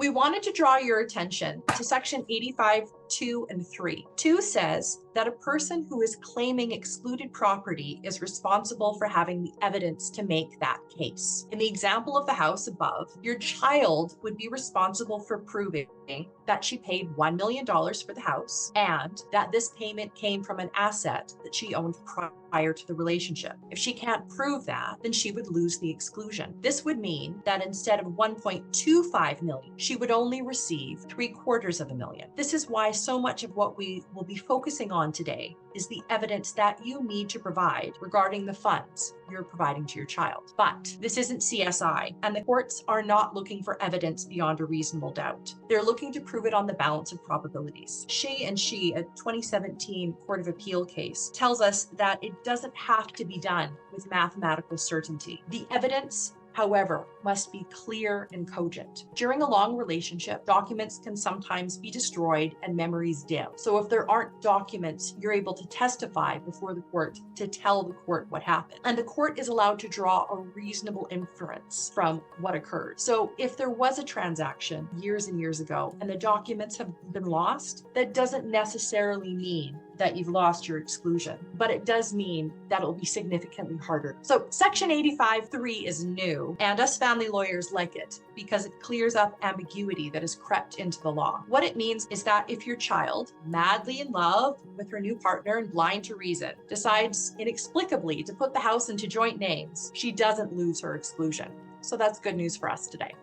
We wanted to draw your attention to section 85, 2 and 3. 2 says that a person who is claiming excluded property is responsible for having the evidence to make that case. In the example of the house above, your child would be responsible for proving that she paid $1 million for the house and that this payment came from an asset that she owned prior to the relationship. If she can't prove that, then she would lose the exclusion. This would mean that instead of 1.25 million, she would only receive $750,000. This is why so much of what we will be focusing on today is the evidence that you need to provide regarding the funds you're providing to your child. But this isn't CSI, and the courts are not looking for evidence beyond a reasonable doubt. They're looking to prove it on the balance of probabilities. She, a 2017 Court of Appeal case, tells us that it doesn't have to be done with mathematical certainty. The evidence, however, must be clear and cogent. During a long relationship, documents can sometimes be destroyed and memories dim. So if there aren't documents, you're able to testify before the court to tell the court what happened. And the court is allowed to draw a reasonable inference from what occurred. So if there was a transaction years and years ago and the documents have been lost, that doesn't necessarily mean that you've lost your exclusion, but it does mean that it'll be significantly harder. So section 85.3 is new, and us family lawyers like it because it clears up ambiguity that has crept into the law. What it means is that if your child, madly in love with her new partner and blind to reason, decides inexplicably to put the house into joint names, she doesn't lose her exclusion. So that's good news for us today.